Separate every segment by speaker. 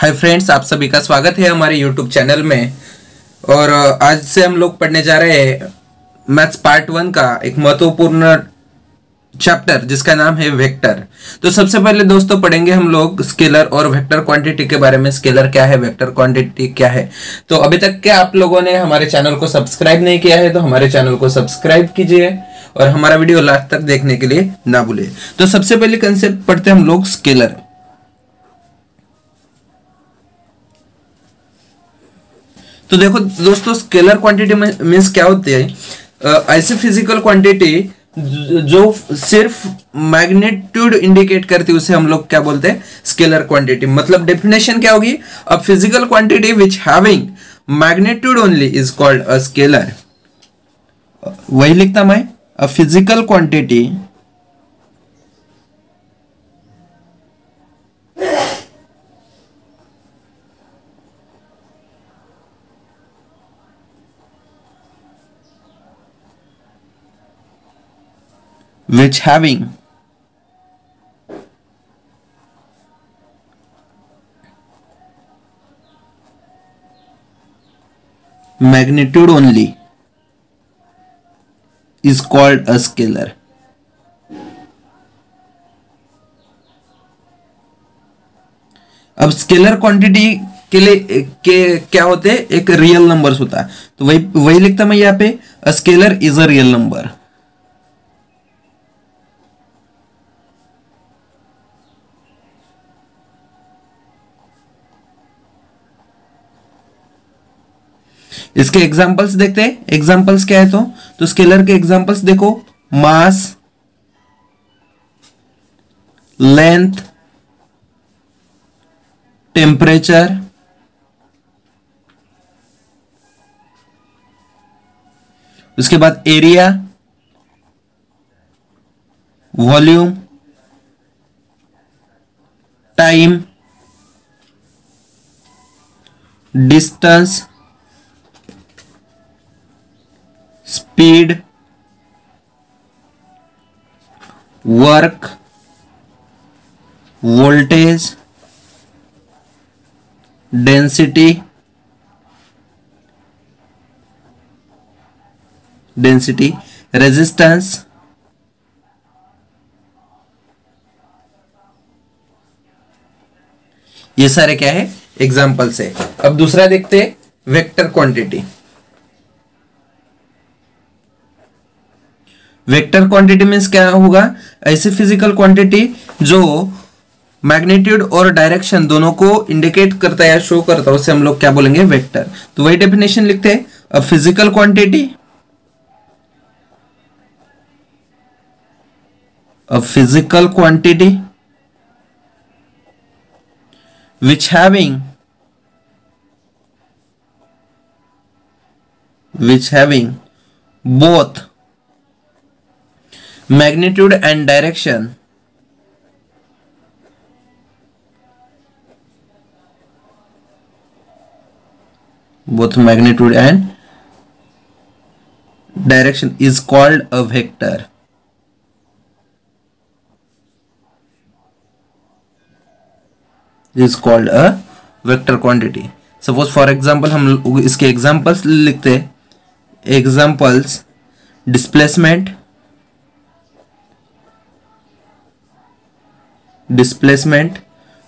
Speaker 1: Hi friends, आप सभी का स्वागत है हमारे यूट्यूब चैनल में। और आज से हम लोग पढ़ने जा रहे हैं मैथ्स पार्ट 1 का एक महत्वपूर्ण चैप्टर जिसका नाम है वेक्टर। तो सबसे पहले दोस्तों पढ़ेंगे हम लोग स्केलर और वेक्टर क्वांटिटी के बारे में। स्केलर क्या है, वेक्टर क्वांटिटी क्या है। तो अभी तक के आप लोगों ने हमारे चैनल को सब्सक्राइब नहीं किया है तो हमारे चैनल को सब्सक्राइब कीजिए और हमारा वीडियो लास्ट तक देखने के लिए ना भूलिए। तो सबसे पहले कंसेप्ट पढ़ते हैं हम लोग स्केलर। तो देखो दोस्तों, स्केलर क्वांटिटी मीन्स क्या होती है, ऐसी फिजिकल क्वांटिटी जो सिर्फ मैग्नीट्यूड इंडिकेट करती है उसे हम लोग क्या बोलते हैं, स्केलर क्वांटिटी। मतलब डेफिनेशन क्या होगी, a physical quantity which having magnitude only is called a scalar. वही लिखता मैं, a physical quantity which having magnitude only is called a scalar। अब स्केलर क्वांटिटी के लिए क्या होते हैं, एक रियल नंबर्स होता है। तो वही लिखता मैं यहाँ पे, a scalar is a real number. इसके एग्जांपल्स देखते हैं। एग्जांपल्स क्या है तो स्केलर के एग्जांपल्स देखो, मास, लेंथ, टेम्परेचर, उसके बाद area, volume, time, distance, speed, work, voltage, density, resistance, ये सारे क्या है, एग्जांपल्स है। अब दूसरा देखते हैं, vector quantity. Vector quantity means क्या होगा, ऐसी फिजिकल क्वांटिटी जो मैग्नीट्यूड और डायरेक्शन दोनों को इंडिकेट करता है या शो करता है, उसे हम लोग क्या बोलेंगे, वेक्टर। तो वही डेफिनेशन लिखते हैं, a physical quantity which having both magnitude and direction is called a vector। is called a vector quantity। Suppose for example हम इसके एग्जांपल्स लिखते हैं। Examples, displacement,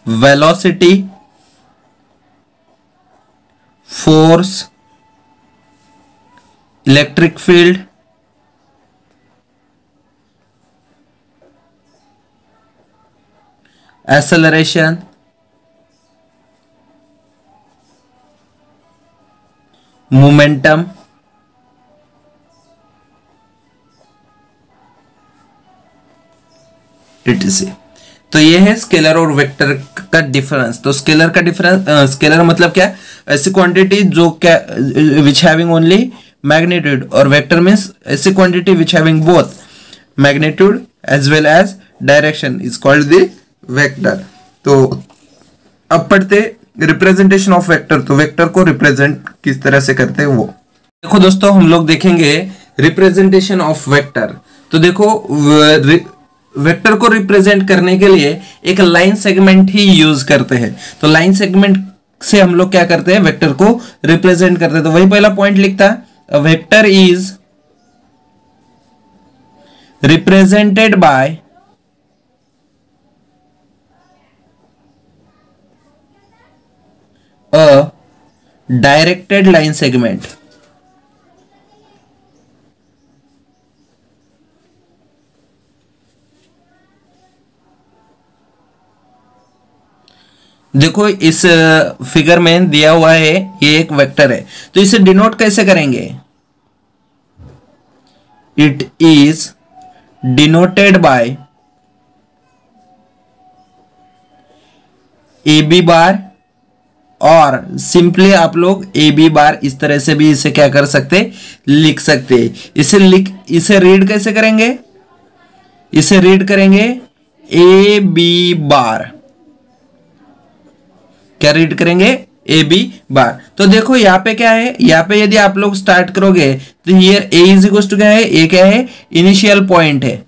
Speaker 1: velocity, force, electric field, acceleration, momentum, etc। तो ये है scalar और vector का difference. तो स्केलर का डिफरेंस, स्केलर मतलब क्या, ऐसी क्वांटिटी जो क्या विच हैविंग ओनली मैग्नीट्यूड, और वेक्टर मीन्स ऐसी quantity which having both magnitude as well as direction is called the vector. तो अब पढ़ते रिप्रेजेंटेशन ऑफ वेक्टर। तो वेक्टर को रिप्रेजेंट किस तरह से करते हैं वो देखो दोस्तों, हम लोग देखेंगे रिप्रेजेंटेशन ऑफ वेक्टर। तो देखो वेक्टर को रिप्रेजेंट करने के लिए एक लाइन सेगमेंट ही यूज करते हैं। तो लाइन सेगमेंट से हम लोग क्या करते हैं, वेक्टर को रिप्रेजेंट करते हैं। तो वही पहला पॉइंट लिखता, a vector is represented by a directed line segment. देखो इस फिगर में दिया हुआ है, ये एक वेक्टर है, तो इसे डिनोट कैसे करेंगे? It is denoted by A B bar, और सिंपली आप लोग ए बी बार इस तरह से भी इसे क्या कर सकते, लिख सकते। इसे रीड कैसे करेंगे? इसे रीड करेंगे ए बी बार। क्या रीड करेंगे? A B bar. तो देखो यहाँ पे क्या है, यहाँ पे यदि आप लोग स्टार्ट करोगे तो here A is equal to क्या है, ए क्या है, इनिशियल पॉइंट है,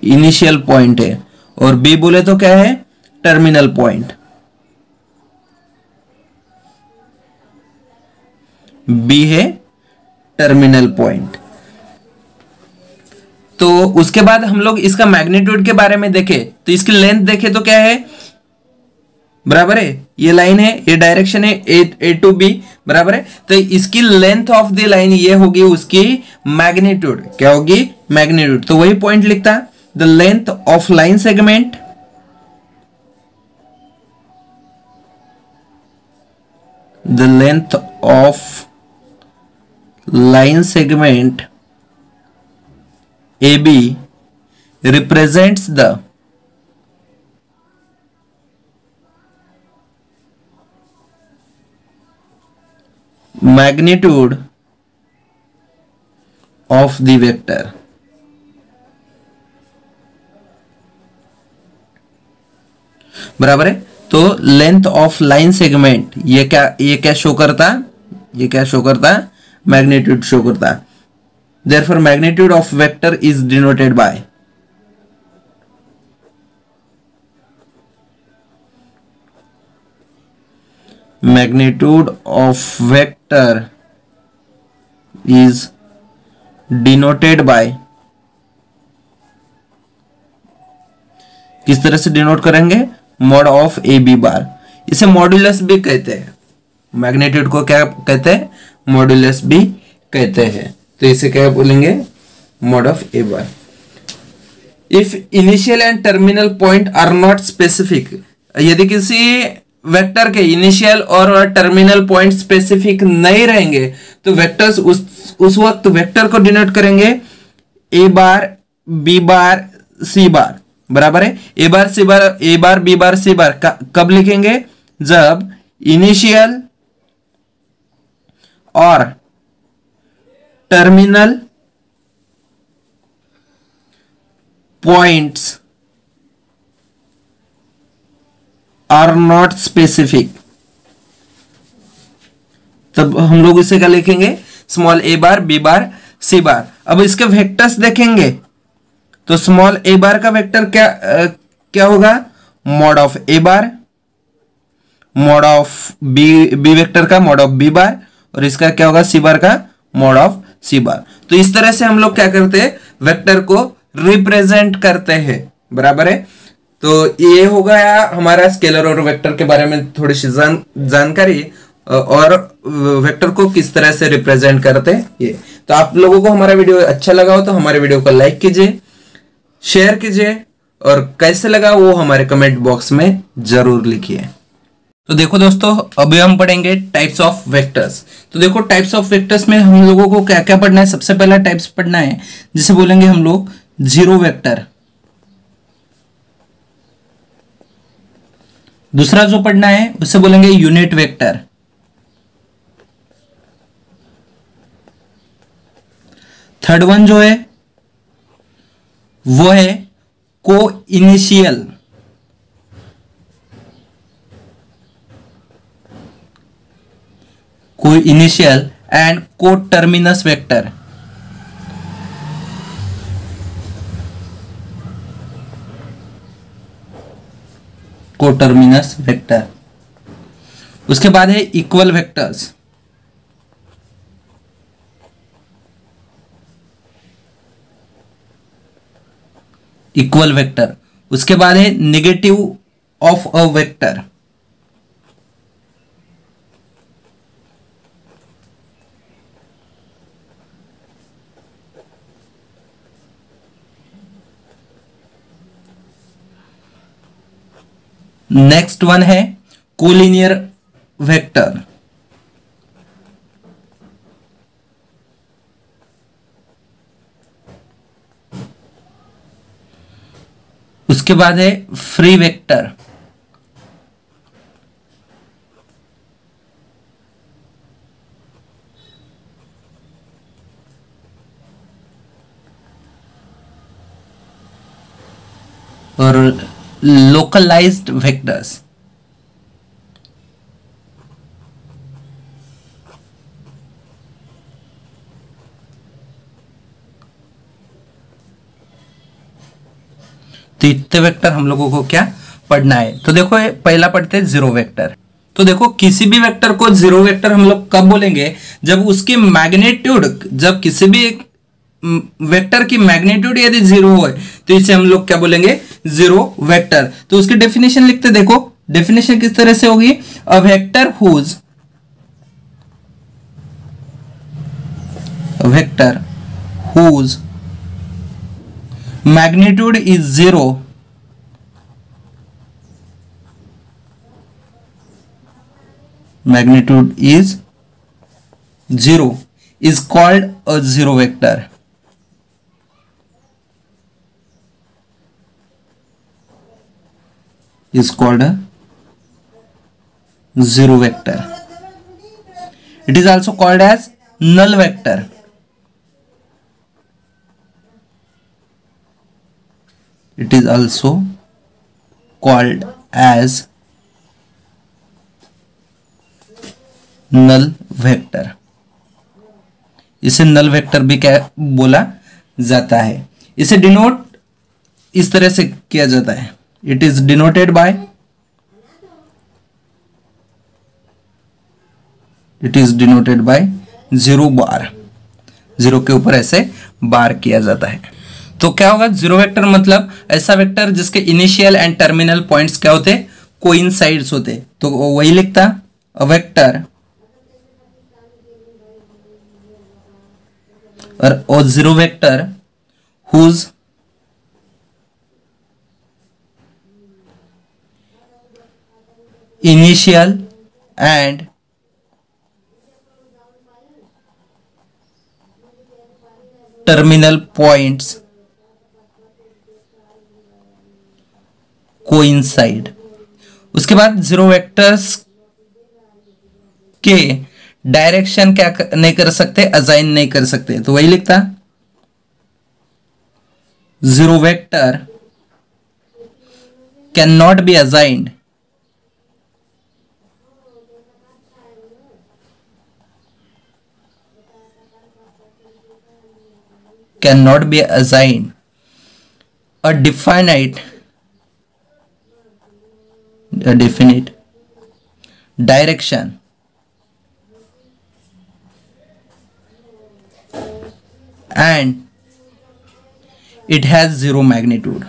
Speaker 1: इनिशियल पॉइंट है, और बी बोले तो क्या है, टर्मिनल पॉइंट। बी है टर्मिनल पॉइंट। तो उसके बाद हम लोग इसका मैग्नीट्यूड के बारे में देखें तो इसकी लेंथ देखें तो क्या है, बराबर है, ये लाइन है, ये डायरेक्शन है ए टू बी, बराबर है। तो इसकी लेंथ ऑफ द लाइन ये होगी उसकी मैग्नीट्यूड, क्या होगी, मैग्नीट्यूड। तो वही पॉइंट लिखता, the length of line segment, the length of line segment AB represents the magnitude of the vector। बराबर है। तो लेंथ ऑफ लाइन सेगमेंट ये क्या शो करता, ये क्या शो करता, मैग्नीट्यूड शो करता। Therefore magnitude of vector is denoted by magnitude of vector is denoted by, किस तरह से डिनोट करेंगे, mod of A B bar. इसे मॉड्यूलस भी कहते हैं, मैग्नीट्यूड को क्या कहते हैं, मॉड्यूलस भी कहते हैं। तो इसे क्या बोलेंगे, mod of A bar. If initial and terminal point are not specific, यदि किसी वेक्टर के इनिशियल और टर्मिनल पॉइंट स्पेसिफिक नहीं रहेंगे तो वेक्टर्स उस वक्त वेक्टर को डिनोट करेंगे ए बार, बी बार, सी बार, बराबर है। ए बार सी बार, ए बार बी बार सी बार कब लिखेंगे, जब इनिशियल और terminal points are not specific, तब हम लोग इसे क्या लिखेंगे, स्मॉल ए बार, बी बार, सी बार। अब इसके वेक्टर्स देखेंगे तो स्मॉल ए बार का वेक्टर क्या होगा, mod of A bar, mod of B vector का मॉड ऑफ बी बार, और इसका क्या होगा, सी बार का मॉड ऑफ सी बार। तो इस तरह से हम लोग क्या करते हैं, वेक्टर को रिप्रेजेंट करते हैं, बराबर है। तो ये हो गया हमारा स्केलर और वेक्टर के बारे में थोड़ी सी जानकारी, और वेक्टर को किस तरह से रिप्रेजेंट करते हैं ये। तो आप लोगों को हमारा वीडियो अच्छा लगा हो तो हमारे वीडियो को लाइक कीजिए, शेयर कीजिए, और कैसे लगा वो हमारे कमेंट बॉक्स में जरूर लिखिए। तो देखो दोस्तों, अभी हम पढ़ेंगे टाइप्स ऑफ वेक्टर्स। तो देखो टाइप्स ऑफ वेक्टर्स में हम लोगों को क्या क्या पढ़ना है, सबसे पहला टाइप्स पढ़ना है जिसे बोलेंगे हम लोग जीरो वेक्टर। दूसरा जो पढ़ना है उसे बोलेंगे यूनिट वेक्टर। थर्ड वन जो है वो है को इनिशियल। को इनिशियल एंड को टर्मिनस वेक्टर। कोटर्मिनस वेक्टर। उसके बाद है इक्वल वेक्टर्स। Equal vector. उसके बाद है negative of a vector. Next one है कोलिनियर वेक्टर। उसके बाद है फ्री वेक्टर। और लोकलाइज्ड वेक्टर्स। तो इतने वेक्टर हम लोगों को क्या पढ़ना है। तो देखो पहला पढ़ते हैं जीरो वेक्टर। तो देखो किसी भी वेक्टर को जीरो वेक्टर हम लोग कब बोलेंगे, जब उसकी मैग्नीट्यूड, जब किसी भी एक वेक्टर की मैग्नीट्यूड यदि जीरो हो तो इसे हम लोग क्या बोलेंगे, जीरो वेक्टर। तो उसकी डेफिनेशन लिखते, देखो डेफिनेशन किस तरह से होगी, a vector whose magnitude is zero is called a zero vector. Is called a zero vector. It is also called as null vector. It is also called as null vector. इसे null vector भी क्या बोला जाता है। इसे denote इस तरह से किया जाता है, it is denoted by, zero bar, zero के ऊपर ऐसे बार किया जाता है। तो क्या होगा, जीरो वेक्टर मतलब ऐसा वेक्टर जिसके इनिशियल एंड टर्मिनल पॉइंट्स क्या होते, कोइंसाइड्स होते। तो वही लिखता, अ वेक्टर और zero vector whose initial and terminal points coincide. उसके बाद जीरो वेक्टर्स के डायरेक्शन क्या नहीं कर सकते, असाइन नहीं कर सकते। तो वही लिखता, zero vector can not be assigned a definite direction and it has zero magnitude.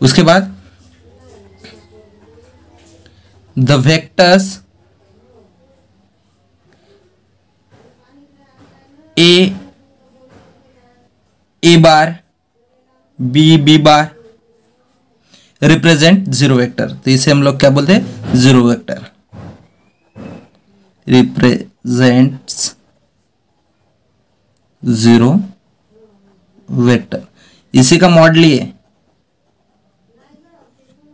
Speaker 1: उसके बाद the vectors A bar B bar represent zero vector. तो इसे हम लोग क्या बोलते हैं, zero vector represents zero vector. इसी का मॉड लिए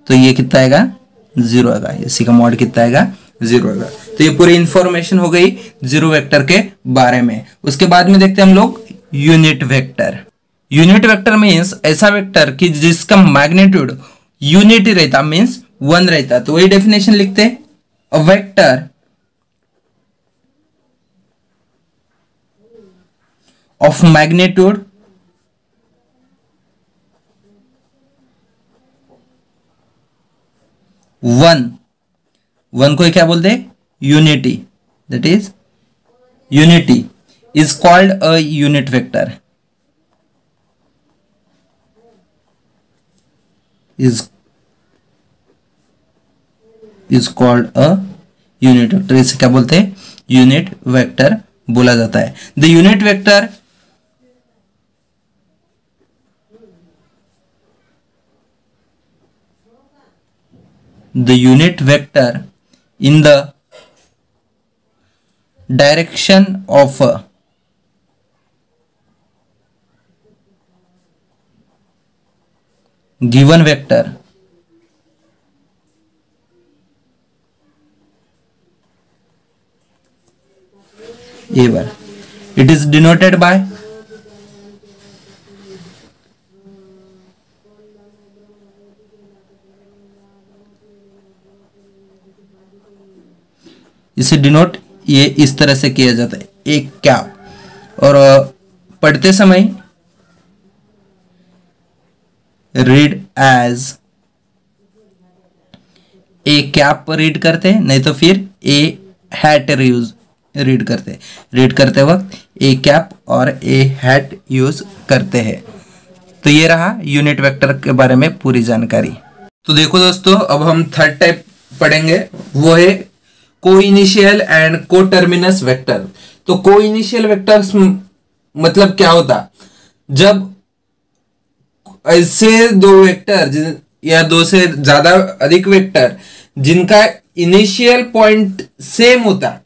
Speaker 1: तो ये कितना आएगा, जीरो आएगा। इसी का मॉड कितना आएगा, जीरो आएगा। तो ये पूरी इंफॉर्मेशन हो गई जीरो वेक्टर के बारे में। उसके बाद में देखते हैं हम लोग unit vector. Unit vector means ऐसा वेक्टर कि जिसका मैग्नीट्यूड यूनिट रहता, मीन्स वन रहता। तो वही डेफिनेशन लिखते, a vector of magnitude one, one को क्या बोलते हैं, unity, that is unity is called a unit vector, is called a unit vector, इसे क्या बोलते हैं, यूनिट वेक्टर बोला जाता है। The unit vector in the direction of a given vector a bar, it is denoted by इसे denote ये इस तरह से किया जाता है, एक क्या, और पढ़ते समय read as a cap read करते हैं, नहीं तो फिर ए हैट रीड करते हैं, रीड करते वक्त ए कैप और ए हैट यूज करते हैं। तो ये रहा यूनिट वेक्टर के बारे में पूरी जानकारी। तो देखो दोस्तों, अब हम थर्ड टाइप पढ़ेंगे, वो है को इनिशियल एंड को टर्मिनस वेक्टर। तो को इनिशियल वेक्टर्स मतलब क्या होता, जब ऐसे दो वेक्टर या दो से ज्यादा अधिक वेक्टर जिनका इनिशियल पॉइंट सेम होता,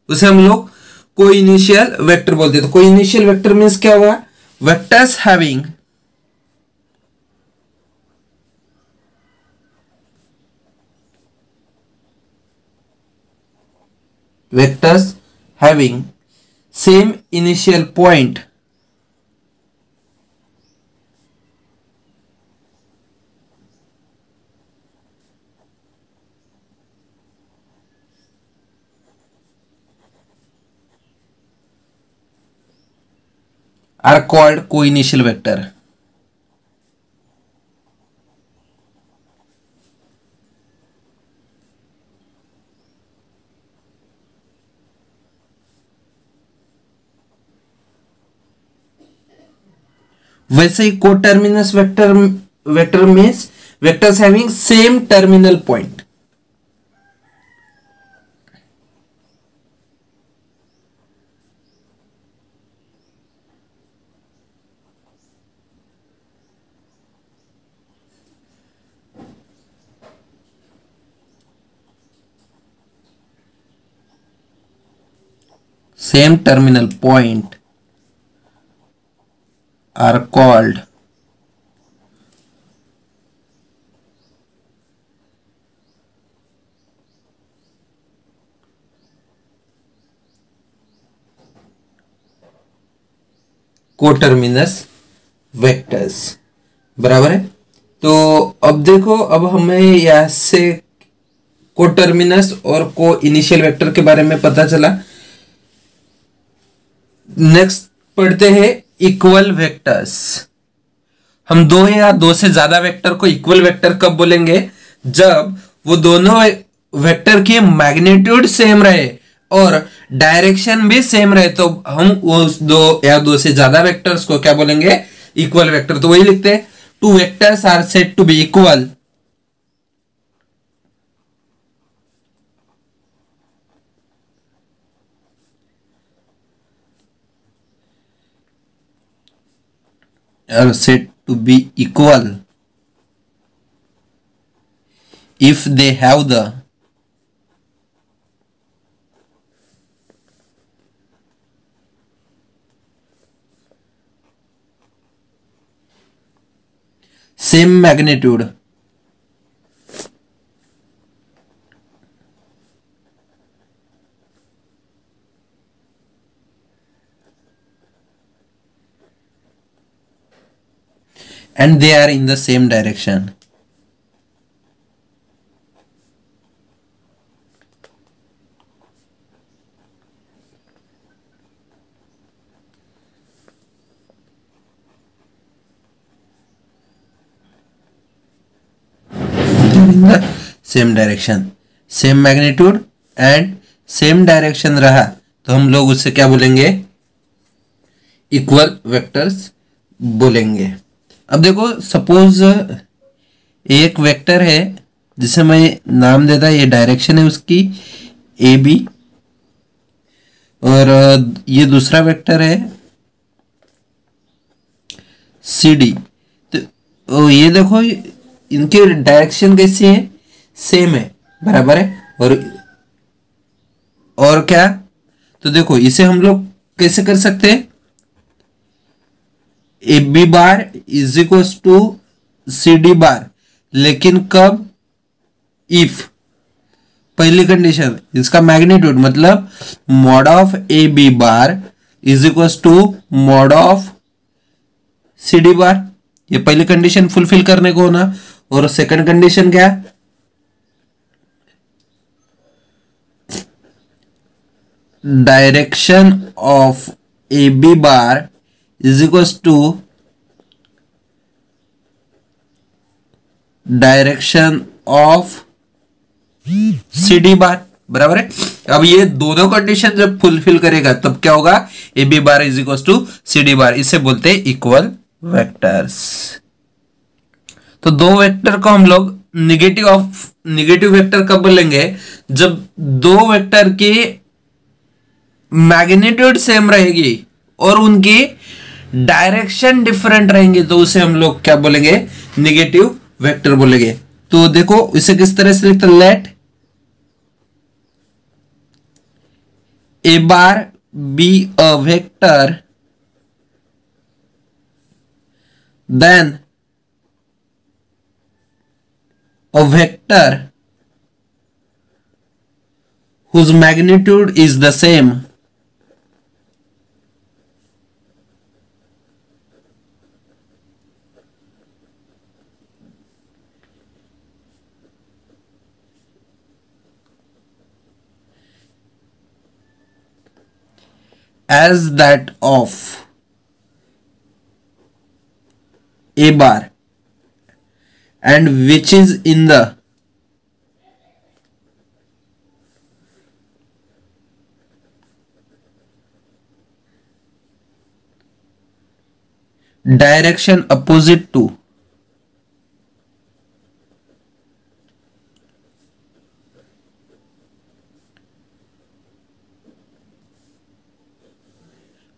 Speaker 1: उसे हम लोग को इनिशियल वेक्टर बोलते हैं। तो को इनिशियल वेक्टर मीन्स क्या हुआ, vectors having same initial point are called co-initial vector। वैसे ही coterminous vector means vectors having same terminal point. Same terminal point are called coterminous vectors. बराबर है। तो अब देखो, अब हमें यहां से कोटर्मिनस और को इनिशियल वेक्टर के बारे में पता चला। नेक्स्ट पढ़ते हैं इक्वल वेक्टर्स। हम दो या दो से ज्यादा वेक्टर को इक्वल वेक्टर कब बोलेंगे, जब वो दोनों वेक्टर की मैग्नीट्यूड सेम रहे और डायरेक्शन भी सेम रहे, तो हम उस दो या दो से ज्यादा वेक्टर्स को क्या बोलेंगे, इक्वल वेक्टर। तो वही लिखते हैं, two vectors are said to be equal are said to be equal if they have the same magnitude and they are in the same direction। Same direction, same magnitude and same direction रहा तो हम लोग उससे क्या बोलेंगे, equal vectors बोलेंगे। अब देखो सपोज एक वेक्टर है जिसे मैं नाम देता, ये डायरेक्शन है उसकी ए बी, और ये दूसरा वेक्टर है सी डी। तो ये देखो इनकी डायरेक्शन कैसी है, सेम है, बराबर है। और क्या, तो देखो इसे हम लोग कैसे कर सकते हैं, A B bar is equal to C D bar, लेकिन कब, इफ पहली कंडीशन इसका मैग्नीट्यूड मतलब mod of A B bar is equal to mod of C D bar, ये पहली कंडीशन फुलफिल करने को होना। और सेकंड कंडीशन क्या, direction of A B bar is equal to direction of C D bar, बराबर है। अब ये दोनों कंडीशन जब फुलफिल करेगा तब क्या होगा, A B bar is equal to C D bar, इसे बोलते हैं इक्वल वेक्टर्स। तो दो वेक्टर को हम लोग निगेटिव वेक्टर कब बोलेंगे, जब दो वेक्टर की मैग्नीट्यूड सेम रहेगी और उनकी डायरेक्शन डिफरेंट रहेंगी, तो उसे हम लोग क्या बोलेंगे, निगेटिव वेक्टर बोलेंगे। तो देखो इसे किस तरह से लिखते, let A bar B a vector then a vector whose magnitude is the same as that of A bar and which is in the direction opposite to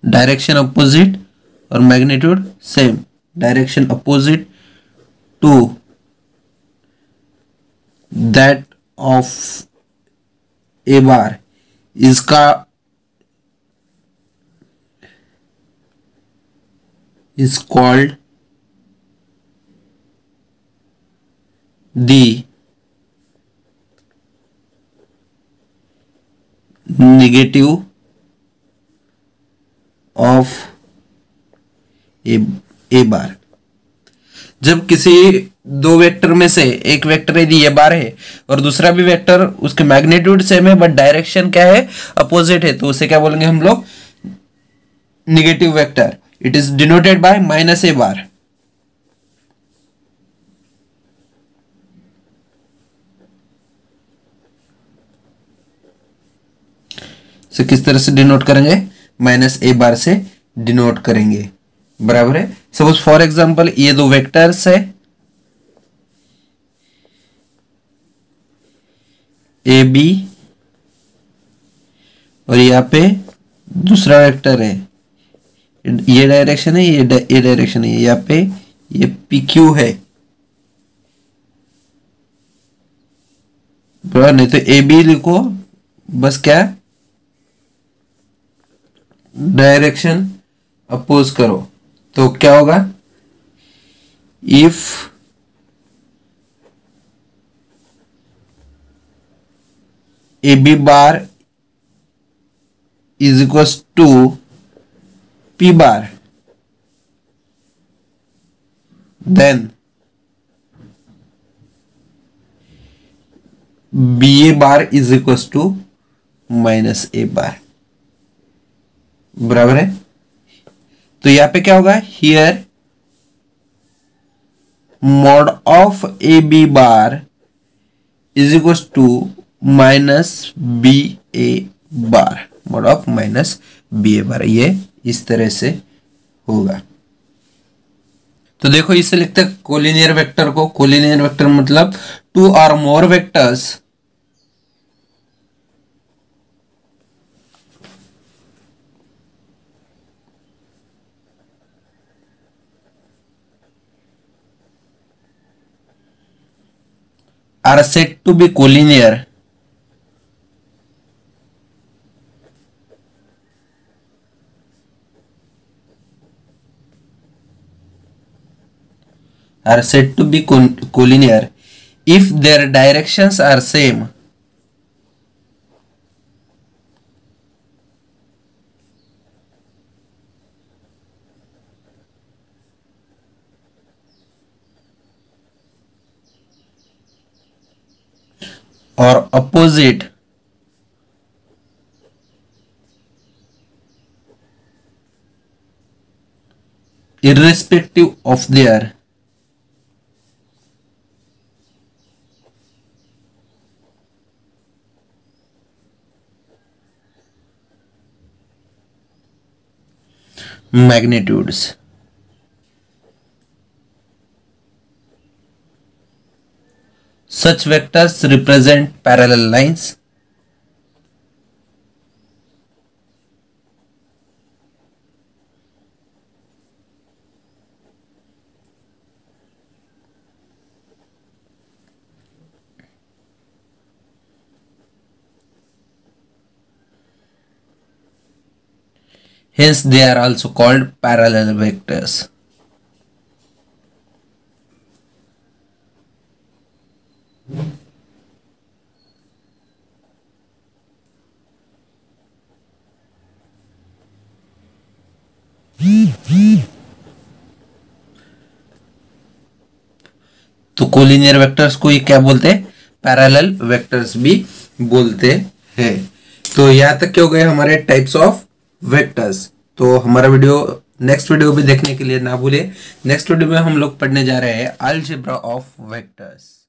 Speaker 1: direction opposite और magnitude same, direction opposite to that of A bar इसका is called the negative of ए बार। जब किसी दो vector में से एक vector यदि ये बार है और दूसरा भी वेक्टर उसके मैग्नीट्यूड सेम है बट डायरेक्शन क्या है, अपोजिट है, तो उसे क्या बोलेंगे हम लोग, negative vector. It is denoted by minus a bar. से किस तरह से डिनोट करेंगे, माइनस ए बार से डिनोट करेंगे, बराबर है। सपोज फॉर एग्जांपल ये दो वेक्टर्स है ए बी और यहाँ पे दूसरा वेक्टर है, ये डायरेक्शन है, ये डायरेक्शन है, यहाँ पे ये पी क्यू है, बराबर। नहीं तो ए बी लिखो बस, क्या डायरेक्शन अपोज करो, तो क्या होगा, if a B bar is equal to p bar then b a bar is equal to minus a bar, बराबर है। तो यहां पे क्या होगा, here mod of A B bar is equal to minus b a bar, mod of minus b a bar, ये इस तरह से होगा। तो देखो इसे लिखते हैं कोलिनियर वेक्टर को। कोलिनियर वेक्टर मतलब टू और मोर vectors are said to be collinear if their directions are same or opposite irrespective of their magnitudes. Such vectors represent parallel lines. Hence, they are also called parallel vectors. तो collinear vectors को ये क्या बोलते हैं? Parallel vectors भी बोलते हैं। तो यहाँ तक क्या हो गए हमारे टाइप्स ऑफ वेक्टर्स। तो हमारा वीडियो नेक्स्ट वीडियो भी देखने के लिए ना भूले। नेक्स्ट वीडियो में हम लोग पढ़ने जा रहे हैं अलजेब्रा ऑफ वेक्टर्स।